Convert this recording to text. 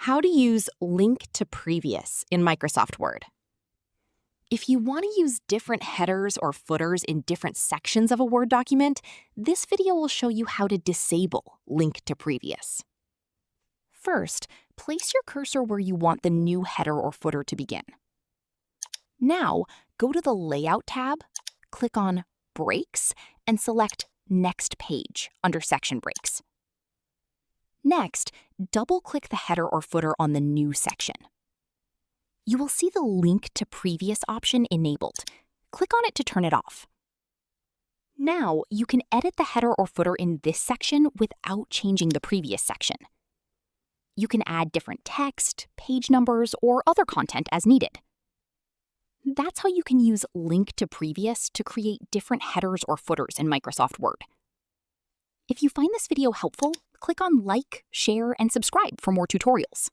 How to use link to previous in Microsoft Word. If you want to use different headers or footers in different sections of a Word document, this video will show you how to disable link to previous. First, place your cursor where you want the new header or footer to begin. Now, go to the Layout tab, click on Breaks, and select Next Page under Section Breaks. Next, double-click the header or footer on the new section. You will see the Link to Previous option enabled. Click on it to turn it off. Now, you can edit the header or footer in this section without changing the previous section. You can add different text, page numbers, or other content as needed. That's how you can use Link to Previous to create different headers or footers in Microsoft Word. If you find this video helpful, click on like, share, and subscribe for more tutorials.